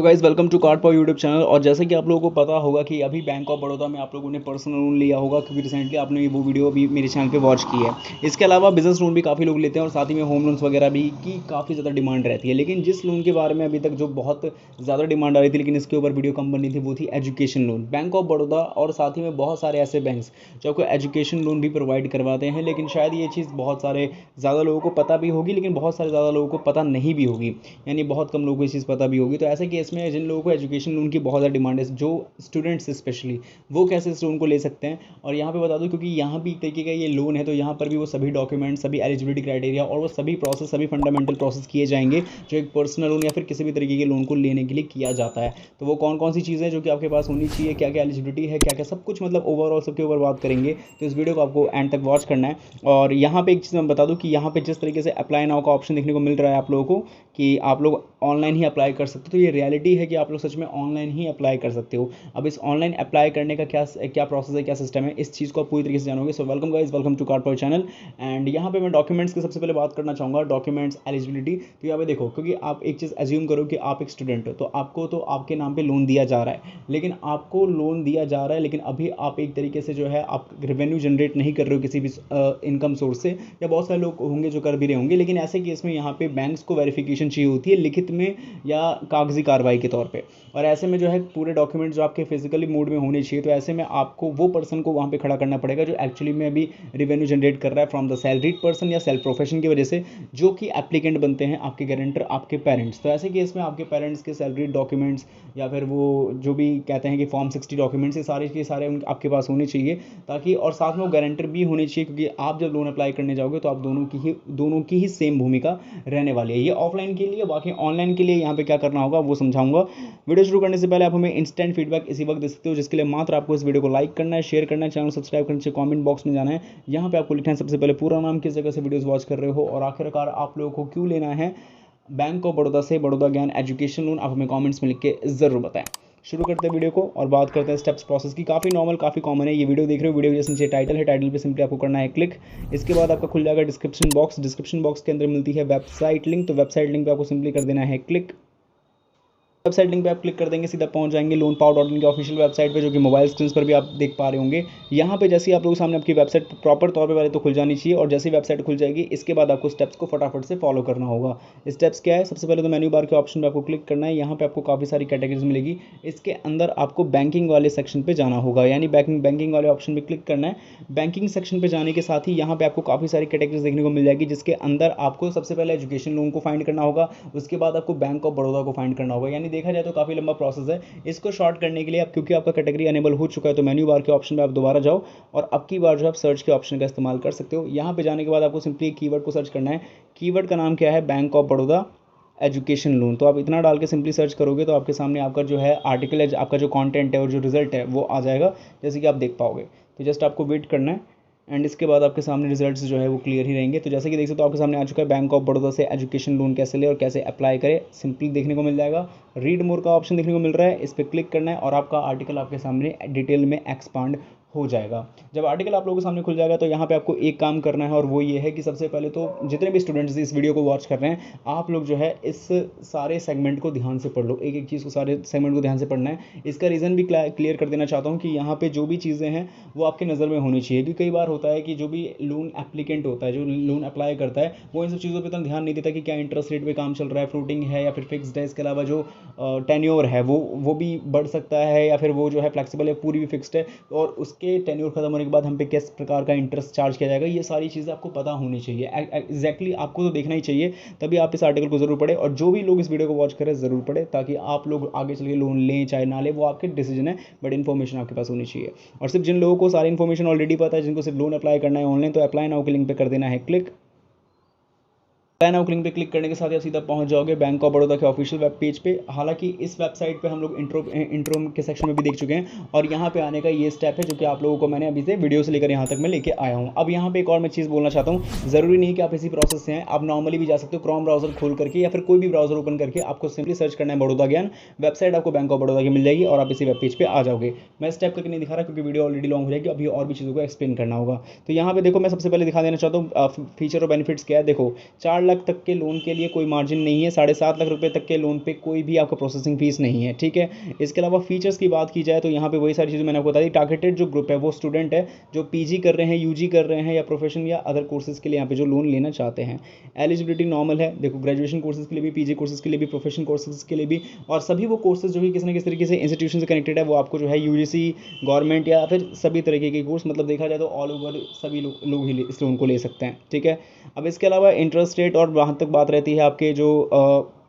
Guys welcome to card power YouTube channel. और जैसे कि आप लोगों को पता होगा कि अभी बैंक ऑफ बड़ौदा में आप लोगों ने पर्सनल लोन लिया होगा, क्योंकि रिसेंटली आपने वो वीडियो अभी मेरे चैनल पे वॉच की है। इसके अलावा बिजनेस लोन भी काफ़ी लोग लेते हैं और साथ ही में होम लोन्स वगैरह भी की काफ़ी ज़्यादा डिमांड रहती है। लेकिन जिस लोन के बारे में अभी तक जो बहुत ज़्यादा डिमांड आ रही थी लेकिन इसके ऊपर वीडियो कम बनी थी, वो थी education loan. Bank of Baroda और साथ ही में बहुत सारे ऐसे बैंक्स जो आपको एजुकेशन लोन भी प्रोवाइड करवाते हैं, लेकिन शायद ये चीज़ बहुत सारे ज़्यादा लोगों को पता भी होगी, लेकिन बहुत सारे ज़्यादा लोगों को पता नहीं भी होगी, यानी बहुत कम लोगों को ये चीज़ पता भी होगी। तो ऐसे केस में जिन लोगों को एजुकेशन लोन की बहुत ज़्यादा डिमांड है, जो स्टूडेंट्स स्पेशली, वो कैसे इस लोन को ले सकते हैं। और यहाँ पे बता दूँ, क्योंकि यहाँ भी एक तरीके का ये लोन है, तो यहाँ पर भी वो सभी डॉक्यूमेंट, सभी एलिजिबिलिटी क्राइटेरिया और वो सभी प्रोसेस, सभी फंडामेंटल प्रोसेस किए जाएंगे जो एक पर्सनल लोन या फिर किसी भी तरीके के लोन को लेने के लिए किया जाता है। तो वो कौन कौन सी चीज़ें जो कि आपके पास होनी चाहिए, क्या क्या एलिजिबिलिटी है, क्या क्या सब कुछ, मतलब ओवरऑल सबके ऊपर बात करेंगे। तो इस वीडियो को आपको एंड तक वॉच करना है। और यहाँ पे एक चीज़ मैं बता दूँ कि यहाँ पे जिस तरीके से अप्लाई नाउ का ऑप्शन देखने को मिल रहा है आप लोगों को, कि आप लोग ऑनलाइन ही अप्लाई कर सकते हो, तो ये रियलिटी है कि आप लोग सच में ऑनलाइन ही अप्लाई कर सकते हो। अब इस ऑनलाइन अप्लाई करने का क्या क्या प्रोसेस है, क्या सिस्टम है, इस चीज़ को आप पूरी तरीके से जानोगे। So welcome guys, welcome to card power channel. And यहाँ पे मैं डॉक्यूमेंट्स की सबसे पहले बात करना चाहूँगा, डॉक्यूमेंट्स एलिजिबिलिटी। तो यहाँ पे देखो, क्योंकि आप एक चीज़ एज्यूम करो कि आप एक स्टूडेंट हो, तो आपको तो आपके नाम पे लोन दिया जा रहा है, लेकिन आपको लोन दिया जा रहा है, लेकिन अभी आप एक तरीके से जो है आप रेवेन्यू जनरेट नहीं कर रहे हो किसी भी इनकम सोर्स से, या बहुत सारे लोग होंगे जो कर भी रहे होंगे। लेकिन ऐसे केस में यहाँ पे बैंक्स को वेरिफिकेशन चाहिए होती है लिखित में या कागजी कार्रवाई के तौर पे। और ऐसे में जो है पूरे डॉक्यूमेंट जो आपके फिजिकली मोड में होने चाहिए, तो ऐसे में आपको वो पर्सन को वहाँ पे खड़ा करना पड़ेगा जो एक्चुअली में अभी रेवेन्यू जनरेट कर रहा है फ्रॉम द सैलरीड पर्सन या सेल्फ प्रोफेशन की वजह से, जो कि एप्लीकेंट बनते हैं आपके गारंटर, आपके पेरेंट्स। तो ऐसे केस में आपके पेरेंट्स के सैलरीड डॉक्यूमेंट्स या फिर वो जो भी कहते हैं कि फॉर्म 60 डॉक्यूमेंट्स, ये सारे के सारे आपके पास होने चाहिए, ताकि और साथ में वो गारंटर भी होने चाहिए, क्योंकि आप जब लोन अप्लाई करने जाओगे तो आप दोनों की ही सेम भूमिका रहने वाली है। ये ऑफलाइन के लिए, बाकी ऑनलाइन के लिए यहाँ पे क्या करना होगा वो समझाऊंगा। वीडियो शुरू करने से पहले आप हमें इंस्टेंट फीडबैक इसी वक्त दे सकते हो, जिसके लिए मात्र आपको इस वीडियो को लाइक करना है, शेयर करना है, चैनल सब्सक्राइब करना है, कमेंट बॉक्स में जाना है। यहाँ पे आपको लिखना है सबसे पहले पूरा नाम, किस जगह से वीडियोस वॉच कर रहे हो, और आखिरकार आप लोगों को क्यों लेना है बैंक ऑफ बड़ौदा से बड़ौदा ज्ञान एजुकेशन लोन, आप हमें कमेंट्स में लिख के ज़रूर बताएं। शुरू करते हैं वीडियो को और बात करते हैं स्टेप्स प्रोसेस की। काफ़ी नॉर्मल, काफ़ी कॉमन है। ये वीडियो देख रहे हो, वीडियो जैसे नीचे टाइटल है, टाइटल पे सिंपली आपको करना है क्लिक। इसके बाद आपका खुल जाएगा डिस्क्रिप्शन बॉक्स। डिस्क्रिप्शन बॉक्स के अंदर मिलती है वेबसाइट लिंक, तो वेबसाइट लिंक पे आपको सिंपली कर देना है क्लिक। वेबसाइट लिंक पे आप क्लिक कर देंगे, सीधा पहुंच जाएंगे loanpower.in की ऑफिशियल वेबसाइट पे, जो कि मोबाइल स्क्रीन पर भी आप देख पा रहे होंगे। यहाँ पे जैसे ही आप लोगों के सामने आपकी वेबसाइट प्रॉपर तौर पे पहले तो खुल जानी चाहिए, और जैसे ही वेबसाइट खुल जाएगी इसके बाद आपको स्टेप्स को फटाफट से फॉलो करना होगा। स्टेप्स क्या है, सबसे पहले तो मेन्यू बार के ऑप्शन पे आपको क्लिक करना है। यहाँ पे आपको काफ़ी सारी कैटेगरीज मिलेगी। इसके अंदर आपको बैंकिंग वाले सेक्शन पे जाना होगा, यानी बैंकिंग वाले ऑप्शन पे क्लिक करना है। बैंकिंग सेक्शन पे जाने के साथ ही यहाँ पे आपको काफ़ी सारी कैटेगरीज देखने को मिल जाएगी, जिसके अंदर आपको सबसे पहले एजुकेशन लोन को फाइंड करना होगा, उसके बाद आपको बैंक ऑफ बड़ौदा को फाइंड करना होगा। यानी देखा जाए तो काफ़ी लंबा प्रोसेस है। इसको शॉर्ट करने के लिए, अब क्योंकि आपका कैटेगरी अनेबल हो चुका है, तो मेन्यू बार के ऑप्शन पे आप दोबारा जाओ और अब की बार जो आप सर्च के ऑप्शन का इस्तेमाल कर सकते हो। यहाँ पे जाने के बाद आपको सिंपली एक कीवर्ड को सर्च करना है। कीवर्ड का नाम क्या है, bank of Baroda education loan. तो आप इतना डाल के सिंपली सर्च करोगे तो आपके सामने आपका जो है आर्टिकल है, आपका जो कंटेंट है और जो रिजल्ट है वो आ जाएगा, जैसे कि आप देख पाओगे। तो जस्ट आपको वेट करना है एंड इसके बाद आपके सामने रिजल्ट्स जो है वो क्लियर ही रहेंगे। तो जैसे कि देख सकते हो आपके सामने आ चुका है, बैंक ऑफ बड़ौदा से एजुकेशन लोन कैसे ले और कैसे अप्लाई करें, सिंपली देखने को मिल जाएगा। रीड मोर का ऑप्शन देखने को मिल रहा है, इस पर क्लिक करना है और आपका आर्टिकल आपके सामने डिटेल में एक्सपांड हो जाएगा। जब आर्टिकल आप लोगों के सामने खुल जाएगा तो यहाँ पे आपको एक काम करना है, और वो ये है कि सबसे पहले तो जितने भी स्टूडेंट्स इस वीडियो को वॉच कर रहे हैं, आप लोग जो है इस सारे सेगमेंट को ध्यान से पढ़ लो, एक एक चीज़ को, सारे सेगमेंट को ध्यान से पढ़ना है। इसका रीज़न भी क्लियर कर देना चाहता हूँ कि यहाँ पे जो भी चीज़ें हैं वो आपके नज़र में होनी चाहिए, क्योंकि कई बार होता है कि जो भी लोन एप्लीकेंट होता है, जो लोन अप्लाई करता है, वो इन सब चीज़ों पर इतना ध्यान नहीं देता कि क्या इंटरेस्ट रेट पे काम चल रहा है, फ्लोटिंग है या फिर फिक्स्ड है। इसके अलावा जो टेन्योर है वो भी बढ़ सकता है, या फिर वो जो है फ्लेक्सिबल है, पूरी भी फिक्स्ड है, और उसके टेन्योर खत्म होने के बाद हम पे किस प्रकार का इंटरेस्ट चार्ज किया जाएगा, ये सारी चीज़ें आपको पता होनी चाहिए। एग्जैक्टली आपको तो देखना ही चाहिए, तभी आप इस आर्टिकल को जरूर पढ़ें। और जो भी लोग इस वीडियो को वॉच करें ज़रूर पढ़ें, ताकि आप लोग आगे चल के लोन लें चाहे ना लें, वो आपके डिसीजन है, बट इन्फॉर्मेशन आपके पास होनी चाहिए। और सिर्फ जिन लोगों को सारी इन्फॉर्मेशन ऑलरेडी पता है, जिनको सिर्फ लोन अप्लाई करना है ऑनलाइन, तो अप्लाई नाउ के लिंक पे कर देना है क्लिक। अप्लाई नाउ लिंक पे क्लिक करने के साथ ही आप सीधा पहुंच जाओगे बैंक ऑफ बड़ौदा के ऑफिशियल वेब पेज पे। हालांकि इस वेबसाइट पे हम लोग इंट्रो के सेक्शन में भी देख चुके हैं, और यहाँ पे आने का ये स्टेप है जो कि आप लोगों को मैंने अभी से वीडियो से लेकर यहाँ तक मैं लेके आया हूँ। अब यहाँ पे एक और मैं चीज़ बोलना चाहता हूँ, ज़रूरी नहीं कि आप इसी प्रोसेस से हैं, आप नॉर्मली भी जा सकते हो। क्रोम ब्राउजर खोल करके या फिर कोई भी ब्राउजर ओपन करके आपको सिंपली सर्च करना है बड़ौदा ज्ञान, वेबसाइट आपको बैंक ऑफ बड़ौदा की मिल जाएगी और आप इसी वेब पेज पे आ जाओगे। मैं स्टेप करके नहीं दिखा रहा क्योंकि वीडियो ऑलरेडी लॉन्ग हो जाएगी, अभी और भी चीज़ों को एक्सप्लेन करना होगा। तो यहाँ पे देखो, मैं सबसे पहले दिखा देना चाहता हूँ फीचर और बेनिफिट्स क्या है। देखो, 4 लाख तक के लोन के लिए कोई मार्जिन नहीं है, 7.5 लाख रुपए तक के लोन पे कोई भी आपका प्रोसेसिंग फीस नहीं है, ठीक है। इसके अलावा फीचर्स की बात की जाए तो यहाँ पे वही सारी चीज़ें मैंने आपको बता दी। टारगेटेड जो ग्रुप है वो स्टूडेंट है जो पीजी कर रहे हैं, यूजी कर रहे हैं, या प्रोफेशन या अदर कोर्सेज के लिए यहाँ पे जो लोन लेना चाहते हैं। एलिजिबिलिटी नॉर्मल है, देखो ग्रेजुएशन कोर्सेज के लिए भी, पीजी कोर्सेज के लिए भी, प्रोफेशन कोर्सेज के लिए भी, और सभी वो कोर्सेज जो कि किसी न किसी तरीके से इंस्टीट्यूशन से कनेक्टेड है, वो आपको जो है यूजीसी, गवर्नमेंट या फिर सभी तरीके के कोर्स, मतलब देखा जाए तो ऑल ओवर सभी लोग ही इस लोन को ले सकते हैं, ठीक है। अब इसके अलावा इंटरेस्ट रेट और वहाँ तक बात रहती है आपके जो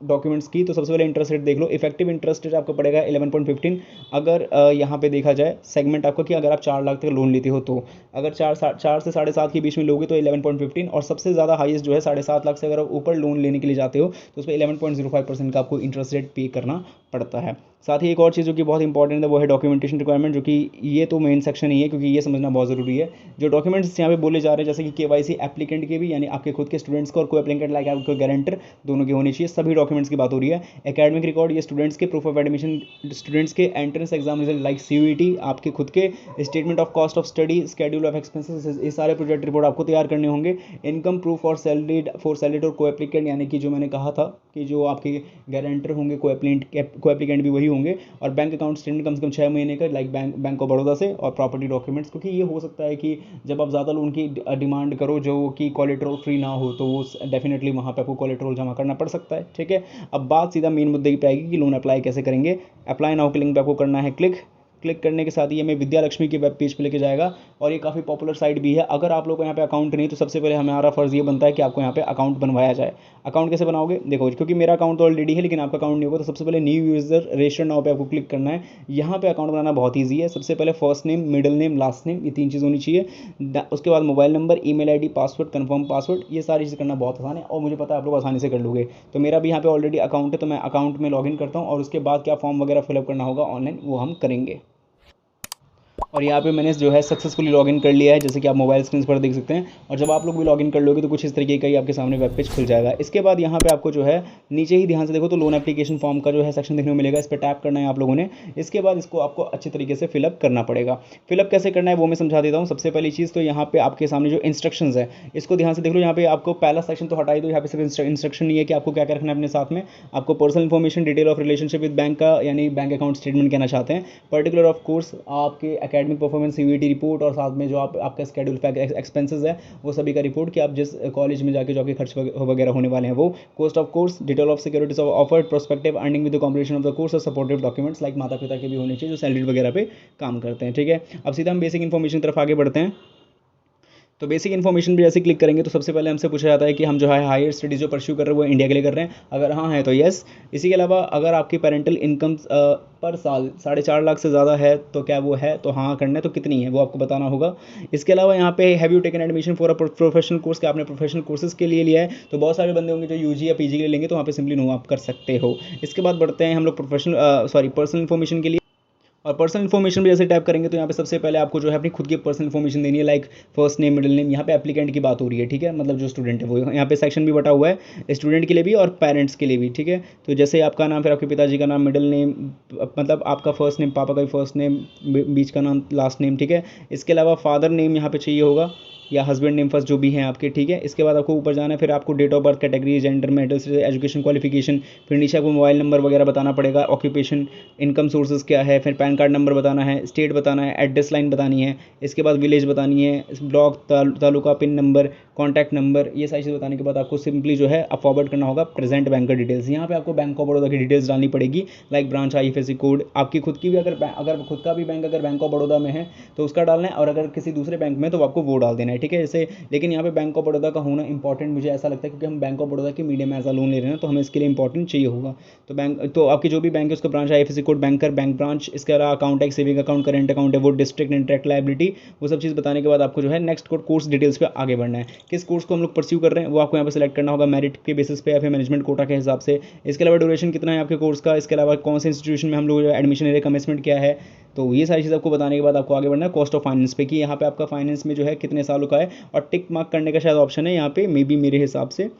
डॉक्यूमेंट्स की, तो सबसे पहले इंटरेस्ट रेट देख लो। इफेक्टिव इंटरेस्ट रेट आपको पड़ेगा 11.15। अगर यहाँ पे देखा जाए सेगमेंट आपका कि अगर आप 4 लाख तक लोन लेते हो तो अगर 4 से 7.5 के बीच में लोगे तो 11.15, और सबसे ज़्यादा हाईएस्ट जो है 7.5 लाख से अगर आप ऊपर लोन लेने के लिए जाते हो तो उस पर 11.05% का आपको इंटरेस्ट रेट पे करना पड़ता है। साथ ही एक और चीज़ जो कि बहुत इंपॉर्टेंट है वो है डॉक्यूमेंटेशन रिक्वायरमेंट, जो कि ये तो मेन सेक्शन ही है क्योंकि ये समझना बहुत ज़रूरी है। जो डॉक्यूमेंट्स यहाँ पे बोले जा रहे हैं जैसे कि केवाईसी एप्लीकेंट के भी, यानी आपके खुद के स्टूडेंट्स का, और कोई एप्लीकेंट लाइक आपको गारंटर, दोनों के होने चाहिए। सभी डॉक्यूमेंट्स की बात हो रही है। एकेडमिक रिकॉर्ड, ये स्टूडेंट्स के प्रूफ ऑफ एडमिशन, स्टूडेंट्स के entrance exam result like CUET, आपके खुद के statement of cost of study, schedule of expenses, ये सारे प्रोजेक्ट रिपोर्ट आपको तैयार करने होंगे। इनकम प्रूफ और सैलरीड और को एप्लीकेंट, यानी कि जो मैंने कहा था कि जो आपके गारंटर होंगे, को एप्लीकेंट भी वही होंगे। और बैंक अकाउंट स्टेटमेंट कम से कम 6 महीने का लाइक बैंक ऑफ बड़ौदा से, और प्रॉपर्टी डॉक्यूमेंट्स, क्योंकि ये हो सकता है कि जब आप ज़्यादा लोन की डिमांड करो जो कि कोलेटरल फ्री ना हो तो वो डेफिनेटली वहाँ पे आपको कोलेटरल जमा करना पड़ सकता है, ठीक है। अब बात सीधा मेन मुद्दे की आएगी कि लोन अप्लाई कैसे करेंगे। अप्लाई नाउ के लिंक पे आपको करना है क्लिक करने के साथ ही हमें विद्या लक्ष्मी के वेब पेज पे लेके जाएगा, और ये काफ़ी पॉपुलर साइट भी है। अगर आप लोग को यहाँ पे अकाउंट नहीं तो सबसे पहले हमारा फ़र्ज़ ये बनता है कि आपको यहाँ पे अकाउंट बनवाया जाए। अकाउंट कैसे बनाओगे, देखो क्योंकि मेरा अकाउंट तो ऑलरेडी है लेकिन आपका अकाउंट नहीं होगा, तो सबसे पहले न्यू यूज़र रजिस्टर नाउ पे आपको क्लिक करना है। यहाँ पे अकाउंट बनाना बहुत ईजी है। सबसे पहले first name, middle name, last name, ये 3 चीज़ होनी चाहिए। उसके बाद mobile number, email ID, password, confirm password, ये सारी चीज़ करना बहुत आसान है और मुझे पता है आप लोग आसानी से कर लोगे। तो मेरा भी यहाँ पे ऑलरेडी अकाउंट है तो मैं अकाउंट में लॉगिन करता हूँ, और उसके बाद क्या फॉर्म वगैरह फिलअप करना होगा ऑनलाइन वो हम करेंगे। और यहाँ पे मैंने जो है सक्सेसफुली लॉगिन कर लिया है, जैसे कि आप मोबाइल स्क्रीन पर देख सकते हैं। और जब आप लोग भी लॉगिन कर लोगे तो कुछ इस तरीके का ही आपके सामने वेब पेज खुल जाएगा। इसके बाद यहाँ पे आपको जो है नीचे ही ध्यान से देखो तो लोन एप्लीकेशन फॉर्म का जो है सेक्शन देखने को मिलेगा, इस पर टैप करना है आप लोगों ने। इसके बाद इसको आपको अच्छे तरीके से फिलअप करना पड़ेगा। फिलअप कैसे करना है वो मैं समझा देता हूँ। सबसे पहली चीज़ तो यहाँ पे आपके सामने जो इंस्ट्रक्शंस है इसको ध्यान से देख लो। यहाँ पे आपको पहला सेक्शन तो हटा ही दो, यहाँ पे सिर्फ इंस्ट्रक्शन नहीं है कि आपको क्या क्या रखना है अपने साथ में। आपको personal information, detail of relationship with bank का, यानी बैंक अकाउंट स्टेटमेंट कहना चाहते हैं। पर्टिकुलर ऑफ कोर्स आपके एकेडमिक परफॉर्मेंस, सीवीटी रिपोर्ट, और साथ में जो आपका स्केड्यूल एक्सपेंसेस है वो सभी का रिपोर्ट कि आप जिस कॉलेज में जाके जो आपके खर्च वगैरह होने वाले हैं वो। Cost of course, detail of securities of offered, prospective earning with the completion of the course, और सपोर्टिव डॉक्यूमेंट्स लाइक माता पिता के भी होने चाहिए जो सैलरी वगैरह पे काम करते हैं, ठीक है। अब सीधा हम बेसिक इन्फॉर्मेशन की तरफ आगे बढ़ते हैं। तो बेसिक इन्फॉर्मेशन पे जैसे क्लिक करेंगे तो सबसे पहले हमसे पूछा जाता है कि हम जो है हायर स्टडीज़ जो परस्यू कर रहे हैं वो इंडिया के लिए कर रहे हैं, अगर हाँ है तो यस। इसी के अलावा अगर आपकी पेरेंटल इनकम पर साल 4.5 लाख से ज़्यादा है तो क्या वो है, तो हाँ करना है, तो कितनी है वो आपको बताना होगा। इसके अलावा यहाँ पे have you taken admission for a professional course, क्या आपने प्रोफेशनल कोर्सेज के लिए लिया है, तो बहुत सारे बंदे होंगे जो यूजी या पीजी के लिए लेंगे तो वहाँ पे सिंपली नो आप कर सकते हो। इसके बाद बढ़ते हैं हम लोग पर्सनल इन्फॉर्मेशन के लिए। और पर्सनल इन्फॉर्मेशन भी जैसे टैप करेंगे तो यहाँ पे सबसे पहले आपको जो है अपनी खुद की पर्सनल इन्फॉर्मेशन देनी है, like first name, middle name. यहाँ पे एप्लीकेंट की बात हो रही है, ठीक है, मतलब जो स्टूडेंट है वो। यहाँ पे सेक्शन भी बटा हुआ है स्टूडेंट के लिए भी और पेरेंट्स के लिए भी, ठीक है। तो जैसे आपका नाम, फिर आपके पिताजी का नाम, मिडिल नेम मतलब आपका फर्स्ट नेम, पापा का भी फर्स्ट नेम, बीच का नाम, लास्ट नेम, ठीक है। इसके अलावा फादर नेम यहाँ पे चाहिए होगा या हस्बैंड नेम फर्स्ट जो भी हैं आपके, ठीक है। इसके बाद आपको ऊपर जाना है, फिर आपको date of birth, category, gender, marital, education qualification, फिर नीचे आपको मोबाइल नंबर वगैरह बताना पड़ेगा, ऑक्यूपेशन, इनकम सोर्सेज क्या है, फिर पैन कार्ड नंबर बताना है, स्टेट बताना है, एड्रेस लाइन बतानी है, इसके बाद विलेज बतानी है, block, taluka, pin number, contact number, ये सारी चीज़ बताने के बाद आपको सिंपली जो है आप फॉरवर्ड करना होगा प्रेजेंट बैंक का डिटेल्स। यहाँ पे आपको बैंक ऑफ बड़ौदा की डिटेल्स डालनी पड़ेगी, लाइक ब्रांच, IFSC कोड, आपकी खुद की भी अगर खुद का भी बैंक अगर बैंक ऑफ बड़ौदा में है तो उसका डालना है, और अगर किसी दूसरे बैंक में तो आपको वो डाल देना है, ठीक है। जैसे लेकिन यहाँ पे बैंक ऑफ बड़ौदा का होना इंपॉर्टेंट मुझे ऐसा लगता है क्योंकि हम बैंक ऑफ बड़ौदा के मीडियम एज अ लोन ले रहे हैं तो हमें इसके लिए इंपॉर्टेंट चाहिए होगा। तो आपकी जो भी बैंक है उसका branch, IFSC code, banker, bank branch, इसके अलावा अकाउंट है, सेविंग अकाउंट, करेंट अकाउंट है, वो डिस्ट्रिक्ट, इंटरेक्ट, लाइबिलिटी, वो सब चीज़ बताने के बाद आपको जो है नेक्स्ट कोर्स डिटेल्स पे आगे बढ़ना है। किस कोर्स को हम लोग परस्यू कर रहे हैं वो आपको यहाँ पे सेलेक्ट करना होगा मेरिट के बेसिस पे या फिर मैनेजमेंट कोटा के हिसाब से। इसके अलावा ड्यूरेशन कितना है आपके कोर्स का, इसके अलावा कौन से इंस्टीट्यूशन में हम लोग एडमिशन ले रहे हैं, कमिटमेंट क्या है, तो ये सारी चीज़ आपको बताने के बाद आपको आगे बढ़ना है कॉस्ट ऑफ फाइनेंस पे कि यहाँ पे आपका फाइनेंस में जो है कितने सालों का है, और टिक मार्क करने का शायद ऑप्शन है यहाँ पे मे बी मेरे हिसाब से,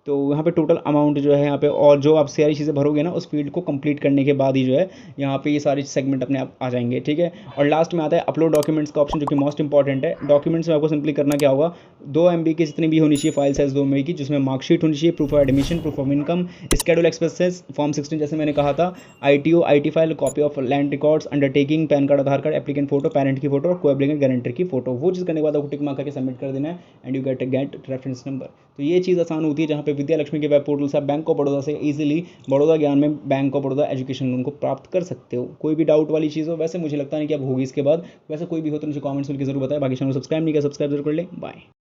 तो यहाँ पे टोटल अमाउंट जो है यहाँ पे, और जो आप सारी चीज़ें भरोगे ना उस फील्ड को कंप्लीट करने के बाद ही जो है यहाँ पे ये सारे सेगमेंट अपने आप आ जाएंगे, ठीक है। और लास्ट में आता है अपलोड डॉक्यूमेंट्स का ऑप्शन, जो कि मोस्ट इंपॉर्टेंट है। डॉक्यूमेंट्स में आपको सिंपली करना क्या होगा, 2 MB की जितनी भी होनी चाहिए फाइल साइज 2 MB की, जिसमें मार्कशीट होनी चाहिए, proof of admission, proof of income, schedule expenses, form 16 जैसे मैंने कहा था, ITO, IT file, copy of land records, undertaking, pan card, Aadhaar card, applicant photo, parent की फोटो और को एप्लीकेंट गारंटर की फोटो। वो चीज़ करने के बाद आपको टिक मार्क करके सबमिट कर देना है and you get reference number. तो ये चीज़ आसान होती है, जहाँ पे विद्या लक्ष्मी के वेब पोर्टल से आप बैंक ऑफ बड़ौदा से इजीली बड़ौदा ज्ञान में bank of Baroda education loan को प्राप्त कर सकते हो। कोई भी डाउट वाली चीज़ हो, वैसे मुझे लगता नहीं कि अब होगी इसके बाद, वैसे कोई भी हो तो मुझे कमेंट्स में जरूर बताएं। बाकी चैनल सब्सक्राइब नहीं किया, सब्सक्राइब जरूर कर ले। बाय।